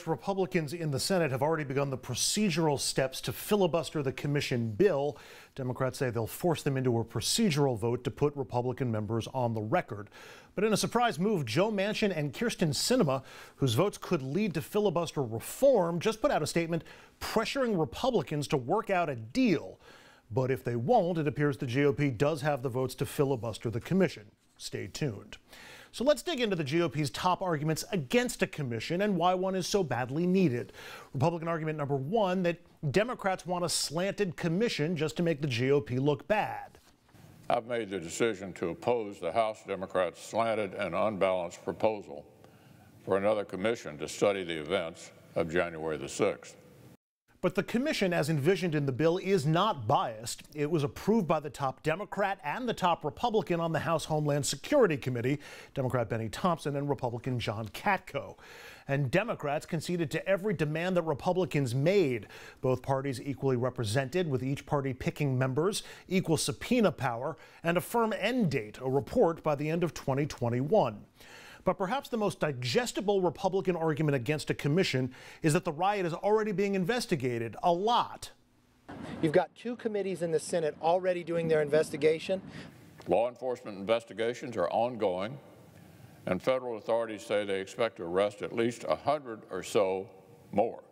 Republicans in the Senate have already begun the procedural steps to filibuster the commission bill. Democrats say they'll force them into a procedural vote to put Republican members on the record. But in a surprise move, Joe Manchin and Kyrsten Sinema, whose votes could lead to filibuster reform, just put out a statement pressuring Republicans to work out a deal. But if they won't, it appears the GOP does have the votes to filibuster the commission. Stay tuned. So let's dig into the GOP's top arguments against a commission and why one is so badly needed. Republican argument number one, that Democrats want a slanted commission just to make the GOP look bad. I've made the decision to oppose the House Democrats' slanted and unbalanced proposal for another commission to study the events of January the 6th. But the commission, as envisioned in the bill, is not biased. It was approved by the top Democrat and the top Republican on the House Homeland Security Committee, Democrat Benny Thompson and Republican John Katko. And Democrats conceded to every demand that Republicans made. Both parties equally represented, with each party picking members, equal subpoena power, and a firm end date, a report by the end of 2021. But perhaps the most digestible Republican argument against a commission is that the riot is already being investigated a lot. You've got two committees in the Senate already doing their investigation. Law enforcement investigations are ongoing, and federal authorities say they expect to arrest at least 100 or so more.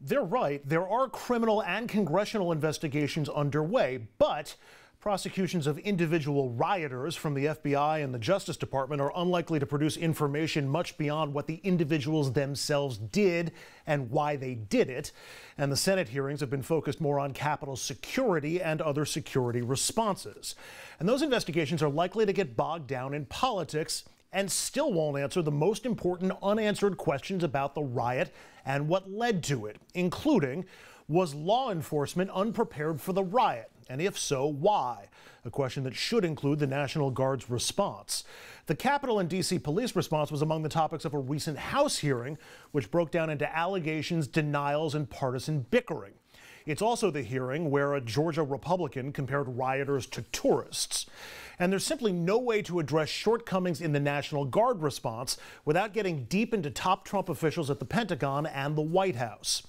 They're right. There are criminal and congressional investigations underway, but prosecutions of individual rioters from the FBI and the Justice Department are unlikely to produce information much beyond what the individuals themselves did and why they did it. And the Senate hearings have been focused more on Capitol security and other security responses. And those investigations are likely to get bogged down in politics and still won't answer the most important unanswered questions about the riot and what led to it, including, was law enforcement unprepared for the riot? And if so, why? A question that should include the National Guard's response. The Capitol and D.C. police response was among the topics of a recent House hearing, which broke down into allegations, denials, and partisan bickering. It's also the hearing where a Georgia Republican compared rioters to tourists. And there's simply no way to address shortcomings in the National Guard response without getting deep into top Trump officials at the Pentagon and the White House.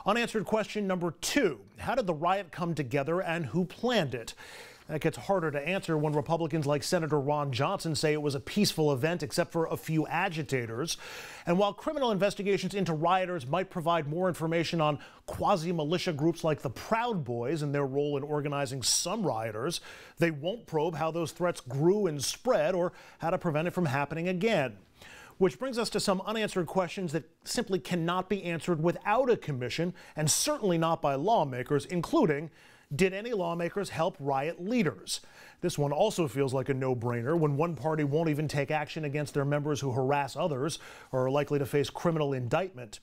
Unanswered question number two, how did the riot come together and who planned it? That gets harder to answer when Republicans like Senator Ron Johnson say it was a peaceful event except for a few agitators. And while criminal investigations into rioters might provide more information on quasi-militia groups like the Proud Boys and their role in organizing some rioters, they won't probe how those threats grew and spread or how to prevent it from happening again. Which brings us to some unanswered questions that simply cannot be answered without a commission, and certainly not by lawmakers, including, did any lawmakers help riot leaders? This one also feels like a no-brainer when one party won't even take action against their members who harass others or are likely to face criminal indictment.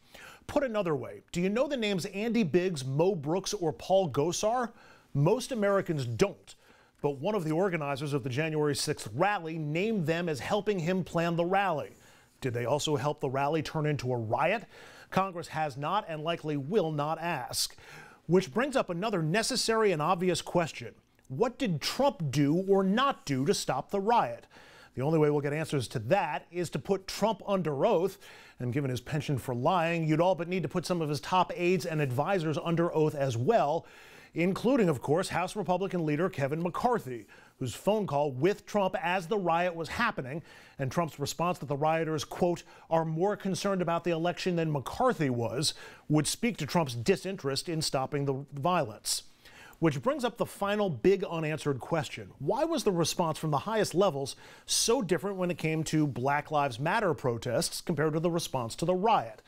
Put another way, do you know the names Andy Biggs, Mo Brooks, or Paul Gosar? Most Americans don't. But one of the organizers of the January 6th rally named them as helping him plan the rally. Did they also help the rally turn into a riot? Congress has not and likely will not ask. Which brings up another necessary and obvious question. What did Trump do or not do to stop the riot? The only way we'll get answers to that is to put Trump under oath. And given his penchant for lying, you'd all but need to put some of his top aides and advisors under oath as well, including, of course, House Republican leader Kevin McCarthy, whose phone call with Trump as the riot was happening, and Trump's response that the rioters, quote, are more concerned about the election than McCarthy was, would speak to Trump's disinterest in stopping the violence. Which brings up the final big unanswered question. Why was the response from the highest levels so different when it came to Black Lives Matter protests compared to the response to the riot?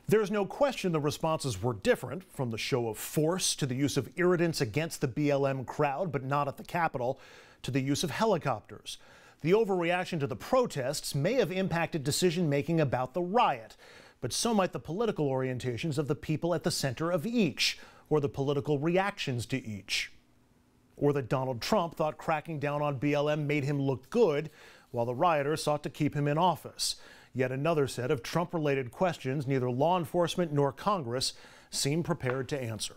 There's no question the responses were different, from the show of force to the use of irritants against the BLM crowd, but not at the Capitol, to the use of helicopters. The overreaction to the protests may have impacted decision-making about the riot, but so might the political orientations of the people at the center of each, or the political reactions to each. Or that Donald Trump thought cracking down on BLM made him look good, while the rioters sought to keep him in office. Yet another set of Trump-related questions neither law enforcement nor Congress seem prepared to answer.